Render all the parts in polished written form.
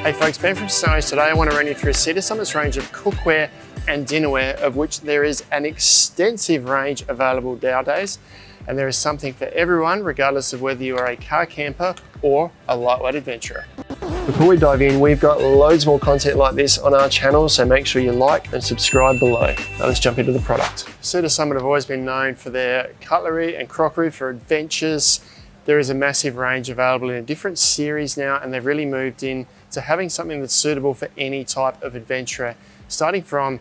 Hey folks, Ben from Summit. Today I want to run you through Summit's range of cookware and dinnerware, of which there is an extensive range available nowadays, and there is something for everyone, regardless of whether you are a car camper or a lightweight adventurer. Before we dive in, we've got loads more content like this on our channel, so make sure you like and subscribe below. Now let's jump into the product. Summit have always been known for their cutlery and crockery for adventures. There is a massive range available in a different series now, and they've really moved in to having something that's suitable for any type of adventurer. Starting from,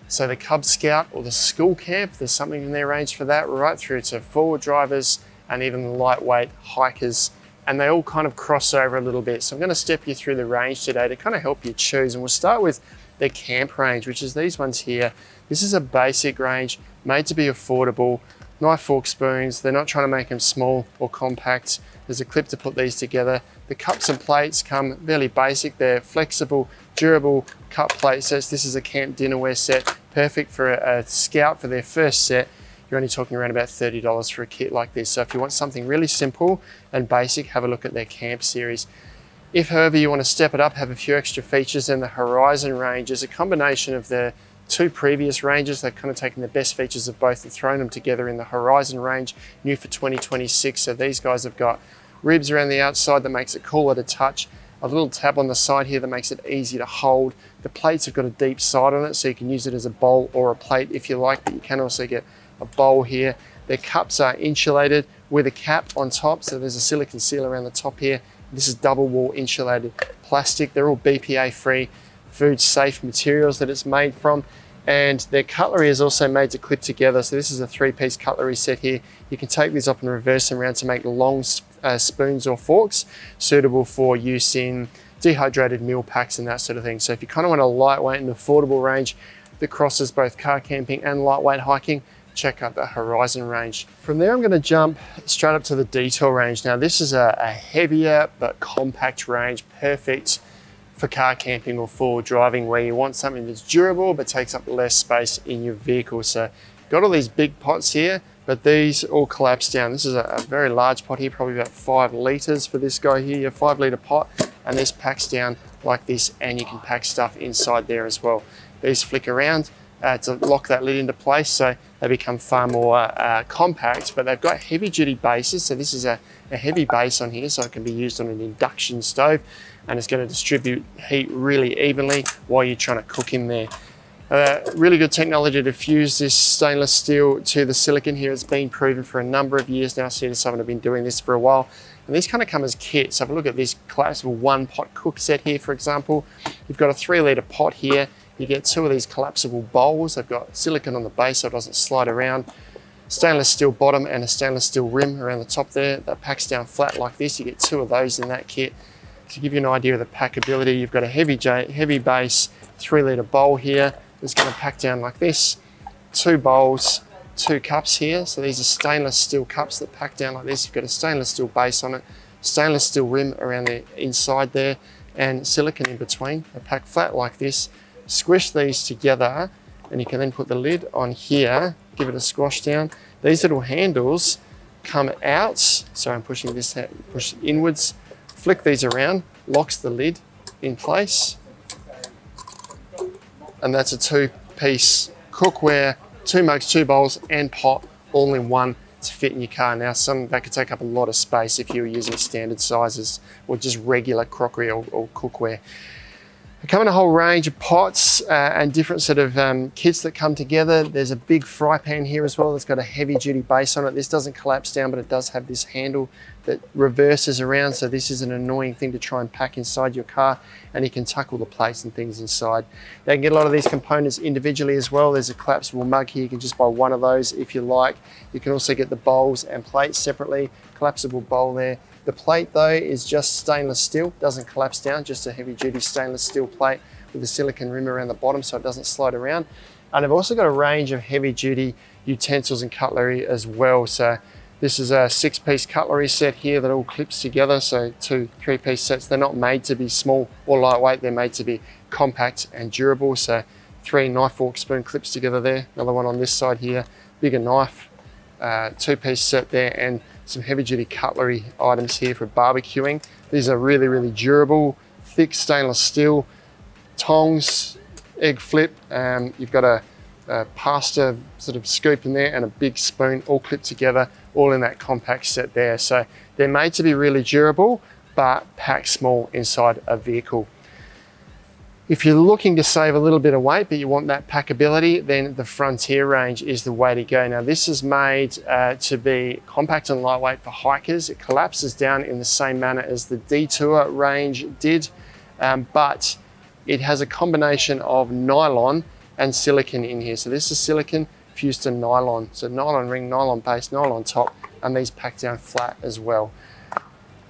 so the Cub Scout or the school camp, there's something in their range for that, right through to four-wheel drivers and even the lightweight hikers. And they all kind of cross over a little bit. So I'm going to step you through the range today to kind of help you choose. And we'll start with their camp range, which is these ones here. This is a basic range made to be affordable. Knife, fork, spoons. They're not trying to make them small or compact. There's a clip to put these together. The cups and plates come fairly basic. They're flexible, durable cup plate sets. This is a camp dinnerware set, perfect for a scout for their first set. You're only talking around about $30 for a kit like this. So if you want something really simple and basic, have a look at their camp series. If, however, you want to step it up, have a few extra features, then the Horizon range is a combination of the two previous ranges. They've kind of taken the best features of both and thrown them together in the Horizon range, new for 2026. So these guys have got ribs around the outside that makes it cooler to touch, a little tab on the side here that makes it easy to hold. The plates have got a deep side on it, so you can use it as a bowl or a plate if you like, but you can also get a bowl here. Their cups are insulated with a cap on top, so there's a silicone seal around the top here. This is double wall insulated plastic. They're all BPA free, food safe materials that it's made from. And their cutlery is also made to clip together. So this is a three-piece cutlery set here. You can take these up and reverse them around to make long spoons or forks, suitable for use in dehydrated meal packs and that sort of thing. So if you kind of want a lightweight and affordable range that crosses both car camping and lightweight hiking, check out the Horizon range. From there, I'm going to jump straight up to the Detour range. Now this is a heavier but compact range, perfect for car camping or forward driving, where you want something that's durable but takes up less space in your vehicle. So got all these big pots here, but these all collapse down. This is a very large pot here, probably about 5 liters for this guy here, a 5-litre pot, and this packs down like this, and you can pack stuff inside there as well. These flick around to lock that lid into place, so they become far more compact, but they've got heavy duty bases. So this is a heavy base on here, so it can be used on an induction stove, and it's going to distribute heat really evenly while you're trying to cook in there. Really good technology to fuse this stainless steel to the silicone here. It's been proven for a number of years now. Summit have been doing this for a while. And these kind of come as kits. Have a look at this collapsible 1-pot cook set here, for example. You've got a 3-litre pot here. You get 2 of these collapsible bowls. They've got silicone on the base so it doesn't slide around. Stainless steel bottom and a stainless steel rim around the top there. That packs down flat like this. You get 2 of those in that kit. To give you an idea of the packability, you've got a heavy base 3-litre bowl here. It's going to pack down like this. 2 bowls, 2 cups here. So these are stainless steel cups that pack down like this. You've got a stainless steel base on it, stainless steel rim around the inside there, and silicone in between. They pack flat like this. Squish these together, and you can then put the lid on here, give it a squash down. These little handles come out. So I'm pushing this out, push it inwards, flick these around, locks the lid in place. And that's a 2-piece cookware, 2 mugs, 2 bowls and pot all in one to fit in your car. Now that could take up a lot of space if you were using standard sizes or just regular crockery or cookware. They come in a whole range of pots and different sort of kits that come together. There's a big fry pan here as well that's got a heavy duty base on it. This doesn't collapse down, but it does have this handle that reverses around. So this is an annoying thing to try and pack inside your car, and you can tuck all the plates and things inside. They can get a lot of these components individually as well. There's a collapsible mug here. You can just buy one of those if you like. You can also get the bowls and plates separately. Collapsible bowl there. The plate though is just stainless steel, doesn't collapse down, just a heavy duty stainless steel plate with a silicone rim around the bottom so it doesn't slide around. And I've also got a range of heavy duty utensils and cutlery as well. So this is a 6-piece cutlery set here that all clips together. So 2 3-piece sets. They're not made to be small or lightweight, they're made to be compact and durable. So 3 knife, fork, spoon clips together there. Another one on this side here, bigger knife, 2-piece set there, and some heavy duty cutlery items here for barbecuing. These are really, really durable, thick stainless steel tongs, egg flip, you've got a pasta sort of scoop in there and a big spoon all clipped together, all in that compact set there. So they're made to be really durable, but packed small inside a vehicle. If you're looking to save a little bit of weight, but you want that packability, then the Frontier range is the way to go. Now, this is made to be compact and lightweight for hikers. It collapses down in the same manner as the Detour range did, but it has a combination of nylon and silicone in here. So this is silicone fused to nylon. So nylon ring, nylon base, nylon top, and these pack down flat as well.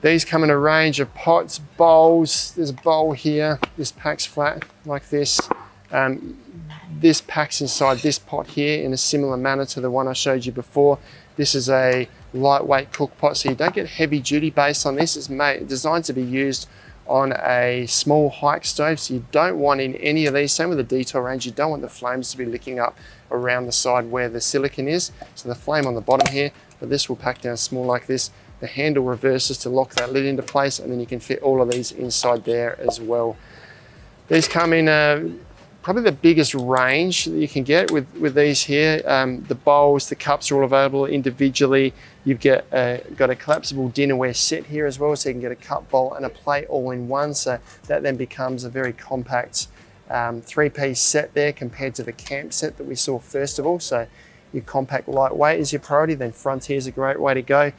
These come in a range of pots, bowls. There's a bowl here. This packs flat like this. This packs inside this pot here in a similar manner to the one I showed you before. This is a lightweight cook pot, so you don't get heavy duty base on this. It's designed to be used on a small hike stove, so you don't want in any of these, same with the Detour range, you don't want the flames to be licking up around the side where the silicone is. So the flame on the bottom here, but this will pack down small like this. The handle reverses to lock that lid into place, and then you can fit all of these inside there as well. These come in probably the biggest range that you can get with these here. The bowls, the cups are all available individually. You've got a collapsible dinnerware set here as well, so you can get a cup, bowl and a plate all in one. So that then becomes a very compact three-piece set there compared to the camp set that we saw first of all. So your compact lightweight is your priority, then Frontier is a great way to go.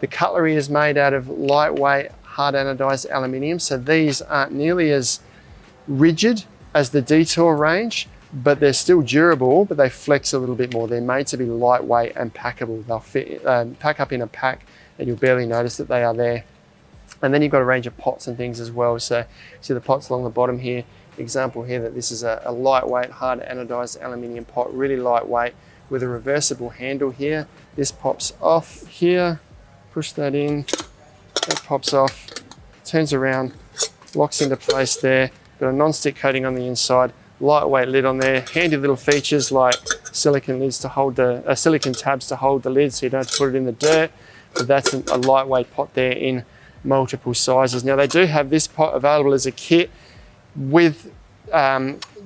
The cutlery is made out of lightweight hard anodized aluminium, so these aren't nearly as rigid as the Detour range, but they're still durable, but they flex a little bit more. They're made to be lightweight and packable. They'll fit, pack up in a pack and you'll barely notice that they are there. And then you've got a range of pots and things as well. So see the pots along the bottom here. Example here that this is a lightweight hard anodized aluminium pot, really lightweight with a reversible handle here. This pops off here, push that in, that pops off, turns around, locks into place there. Got a non-stick coating on the inside, lightweight lid on there, handy little features like silicone lids to hold the silicone tabs to hold the lid, so you don't have to put it in the dirt. But that's a lightweight pot there in multiple sizes. Now they do have this pot available as a kit with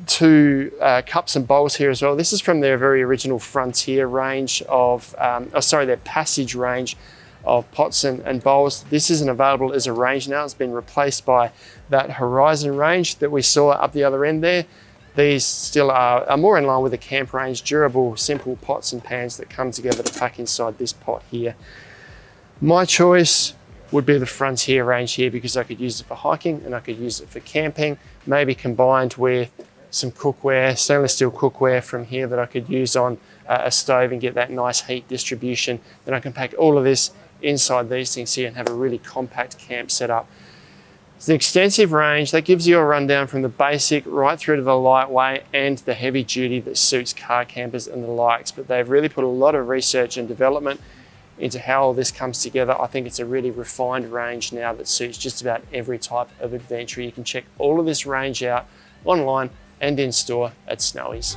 two cups and bowls here as well. This is from their very original Frontier range of, their Passage range of pots and bowls. This isn't available as a range now. It's been replaced by that Horizon range that we saw up the other end there. These still are more in line with the camp range, durable, simple pots and pans that come together to pack inside this pot here. My choice would be the Frontier range here because I could use it for hiking and I could use it for camping, maybe combined with some cookware, stainless steel cookware from here that I could use on a stove and get that nice heat distribution. Then I can pack all of this inside these things here and have a really compact camp setup. It's an extensive range that gives you a rundown from the basic right through to the lightweight and the heavy duty that suits car campers and the likes. But they've really put a lot of research and development into how all this comes together. I think it's a really refined range now that suits just about every type of adventure. You can check all of this range out online and in store at Snowy's.